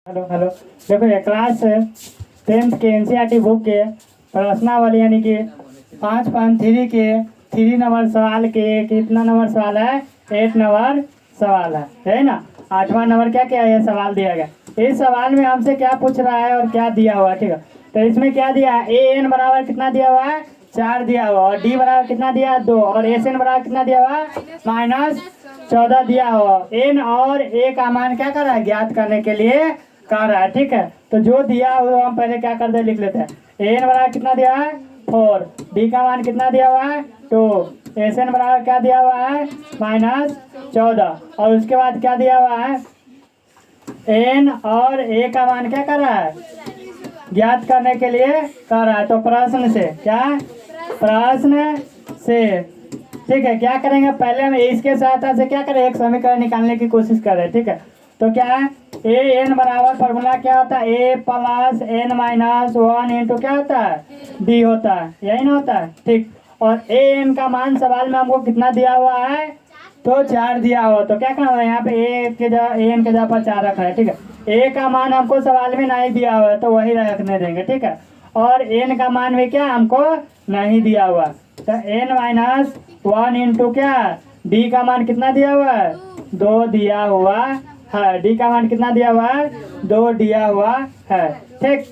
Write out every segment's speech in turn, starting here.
Hello hello. देखो ये class 10th के एनसीईआरटी बुक के प्रश्नावली यानी कि 5.3 के 3 नंबर सवाल के कितना नंबर सवाल है 8 नंबर सवाल है ना। 8वां नंबर क्या क्या है सवाल दिया गया। इस सवाल में हमसे क्या पूछ रहा है और क्या दिया हुआ है, ठीक है। तो इसमें क्या दिया है, ए एन बराबर कितना दिया हुआ है 4 दिया हुआ, और डी बराबर कितना दिया है 2, और एस एन बराबर कितना दिया हुआ है -14 दिया हुआ। एन और ए का मान क्या कर रहा है ज्ञात करने के लिए कर रहा है, ठीक है। तो जो दिया वो हम पहले क्या करते हैं लिख लेते हैं। एन बराबर कितना दिया है 4, डी का मान कितना दिया हुआ है 2, एस एन बराबर क्या दिया हुआ है -14, और उसके बाद क्या दिया हुआ है एन और ए का मान क्या कर रहा है ज्ञात करने के लिए कर रहा है। तो प्रश्न से ठीक है क्या करेंगे, पहले हम इसके सहायता से क्या करें एक समीकरण निकालने की कोशिश करें, ठीक है। तो क्या है ए एन बराबर फॉर्मूला क्या होता है ए प्लस एन माइनस 1 इंटू क्या होता है डी होता है, यही ना होता है, ठीक। और ए एन का मान सवाल में हमको कितना दिया हुआ है तो 4 दिया हुआ, तो क्या करना है यहाँ पे ए के जगह ए एन के जगह पर 4 रखा है, ठीक है। ए का मान हमको सवाल में नहीं दिया हुआ है तो वही रखने देंगे, ठीक है। और एन का मान भी क्या हमको नहीं दिया हुआ, तो एन माइनस 1 इंटू क्या डी का मान कितना दिया हुआ है 2 दिया हुआ है, डी का मान कितना दिया हुआ है 2 दिया हुआ है, ठीक।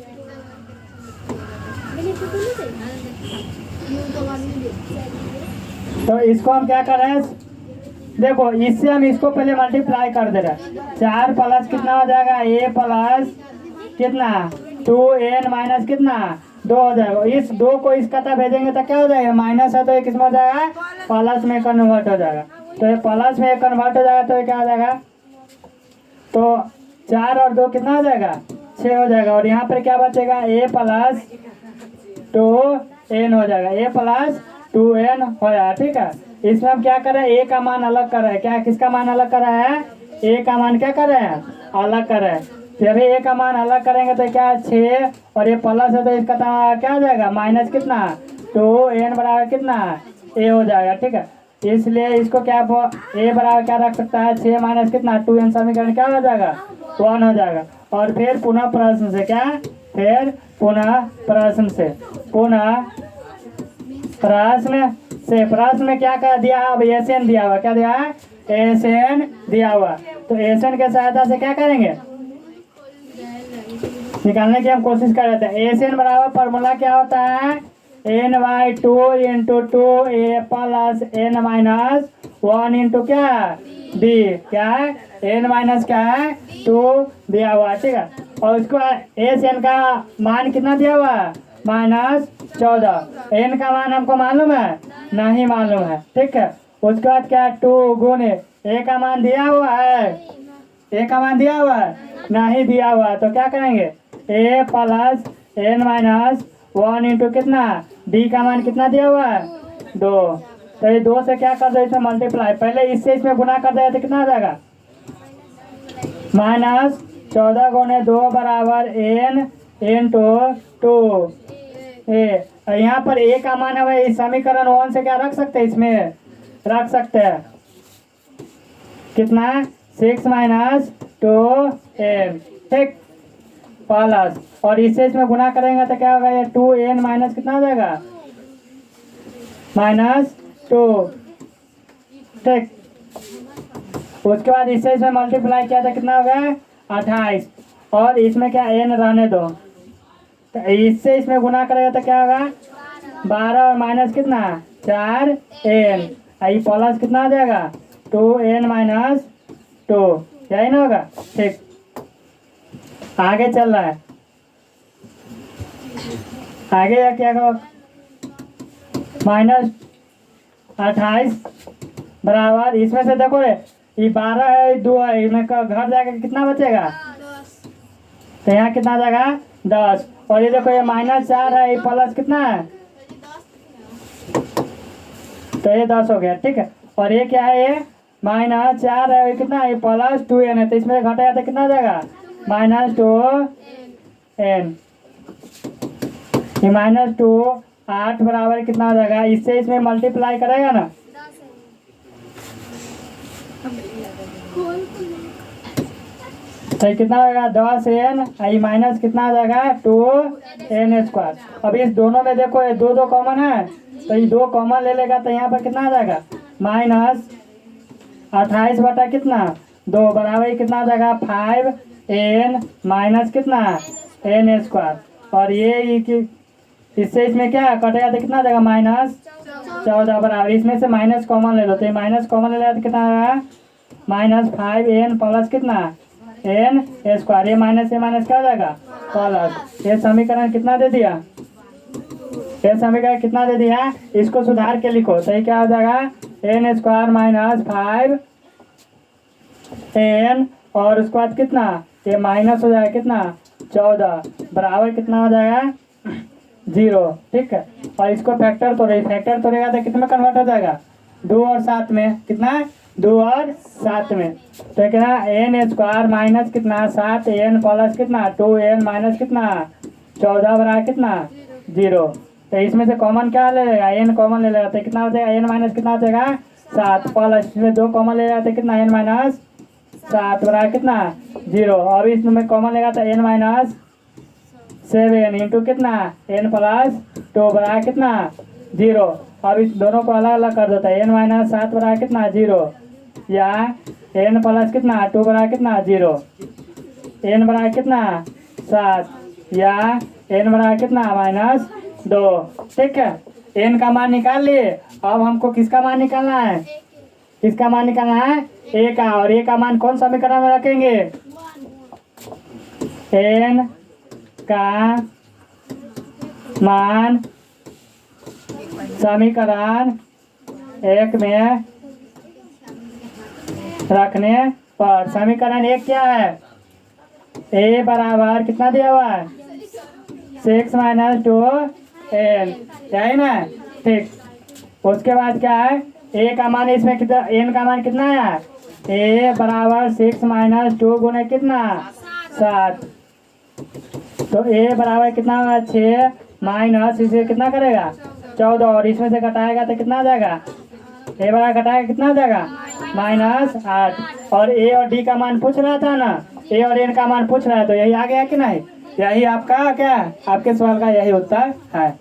तो इसको हम क्या कर रहे हैं, देखो इससे हम इसको पहले मल्टीप्लाई कर दे रहे हैं। 4 प्लस कितना हो जाएगा ए प्लस कितना 2n माइनस कितना 2 हो जाएगा। इस 2 को इस कता भेजेंगे तो क्या हो जाएगा माइनस है तो ये किसमें हो जाएगा प्लस में कन्वर्ट हो जाएगा। तो ये प्लस में कन्वर्ट हो जाएगा तो ये क्या हो जाएगा, तो 4 और 2 कितना हो जाएगा 6 हो जाएगा। और यहाँ पर क्या बचेगा ए प्लस 2n हो जाएगा, ए प्लस 2n हो जाएगा, ठीक है। इसमें हम क्या कर रहे हैं ए का मान अलग कर रहे हैं, क्या किसका मान अलग कर रहे हैं ए का मान क्या कर रहे हैं अलग कर रहे हैं। जब ए का मान अलग करेंगे तो क्या 6 और ये प्लस है तो इसका क्या हो जाएगा माइनस कितना 2n बराबर कितना ए हो जाएगा, ठीक है। इसलिए इसको क्या ए बराबर क्या रख सकता है 6 माइनस कितना 2n, समीकरण क्या हो जाएगा 1 हो जाएगा। और फिर पुनः प्रश्न से क्या फिर पुनः प्रश्न में क्या कर दिया अब एस एन दिया हुआ, क्या दिया है एस एन दिया हुआ। तो एस एन के सहायता से क्या करेंगे निकालने की हम कोशिश कर रहे थे। एस एन बराबर फॉर्मूला क्या होता है n by 2 into 2 a plus n minus 1 into क्या डी, क्या है एन माइनस क्या है 2 दिया हुआ, ठीक है। और उसको एस एन का मान कितना दिया हुआ है -14, एन का मान हमको मालूम है नहीं मालूम है, ठीक है। उसके बाद क्या 2 गुने ए का मान दिया हुआ है, ए का मान दिया हुआ है नहीं दिया हुआ, तो क्या करेंगे ए प्लस एन माइनस 1 इंटू कितना डी का मान कितना दिया हुआ है 2, तो ये 2 से क्या कर दो इसमें मल्टीप्लाई, पहले इससे इसमें गुना कर देगा तो कितना हो जाएगा -14 गुने 2 बराबर एन इंटू 2 ए। यहाँ पर ए का मान है इस समीकरण 1 से क्या रख सकते हैं इसमें रख सकते हैं कितना 6 माइनस 2n, ठीक प्लस, और इससे इसमें गुना करेंगे तो क्या होगा ये 2n माइनस कितना हो जाएगा -2, ठीक। उसके बाद इससे इसमें मल्टीप्लाई किया तो कितना हो गया 28, और इसमें क्या n रहने दो, तो इससे इसमें गुना करेगा तो क्या होगा 12 और माइनस कितना 4n, ये प्लस कितना आ जाएगा 2n माइनस 2, यही ना होगा, ठीक। आगे चल रहा है, आगे या क्या होगा -28 बराबर इसमें से देखो रे ये 12 है 2 है, इसमें घर जाएगा कितना बचेगा तो यहाँ कितना आ जाएगा 10, और ये देखो ये -4 है ये प्लस कितना है तो ये 10 हो गया, ठीक है। और ये क्या है ये -4 है कितना है प्लस 2n है, तो इसमें घटाया तो कितना आ जाएगा -2n, ये -2 8 बराबर कितना हो जाएगा, इससे इसमें मल्टीप्लाई करेगा ना तो कितना हो जाएगा 10n आई माइनस कितना आ जाएगा 2n²। अब इस दोनों में देखो ये दो कॉमन है, तो ये 2 कॉमन ले लेगा तो यहाँ पर कितना आ जाएगा -28 बटा कितना 2 बराबर कितना आ जाएगा 5n माइनस कितना n²। और ये इससे इसमें क्या कटेगा तो कितना आ जाएगा -14 बराबर, इसमें से माइनस कॉमन ले लो, तो ये माइनस कॉमन ले लिया तो कितना आएगा -5n प्लस कितना n²। ये माइनस क्या हो जाएगा प्लस। ये समीकरण कितना दे दिया, ये समीकरण कितना दे दिया, इसको सुधार के लिखो तो ये क्या हो जाएगा n² -5n और उसके बाद कितना ये माइनस हो जाएगा कितना 14 बराबर कितना हो जाएगा 0। ठीक है, और इसको फैक्टर तोड़ेगा तो कितने में कन्वर्ट हो जाएगा 2 और 7 में, कितना 2 और 7 में। तो कितना n² माइनस कितना 7n प्लस कितना 2n माइनस कितना 14 बराबर कितना 0। तो इसमें से कॉमन क्या ले लेगा n कॉमन ले लेगा तो कितना हो जाएगा n माइनस कितना हो जाएगा 7 प्लस इसमें 2 कॉमन ले लेगा तो कितना n माइनस 7 बराबर कितना 0। अब इसमें कॉमन लेगा तो n माइनस 7 इंटू कितना n प्लस 2 बराबर कितना 0। अब इस दोनों को अलग अलग कर देता है n माइनस 7 बराबर कितना 0 या n प्लस कितना 2 बराबर कितना 0, n बराबर कितना 7 या n बराबर कितना -2। ठीक है, n का मान निकाल लिए। अब हमको किसका मान निकालना है, किसका मान निकालना है a का, और a का मान कौन समीकरण में रखेंगे n का मान समीकरण 1 में रखने पर। समीकरण 1 क्या है, a बराबर कितना दिया हुआ है 6 - 2n, है ना। ठीक, उसके बाद क्या है a का मान इसमें कितना n का मान कितना है a बराबर 6 - 2 गुने कितना 7, तो a बराबर कितना होगा 6 माइनस इसे कितना करेगा 14 और इसमें से घटाएगा तो कितना आ जाएगा a बराबर घटाएगा कितना आ जाएगा -8। और a और d का मान पूछ रहा था ना, a और n का मान पूछ रहा है, तो यही आ गया कि नहीं, यही आपका क्या आपके सवाल का यही उत्तर है।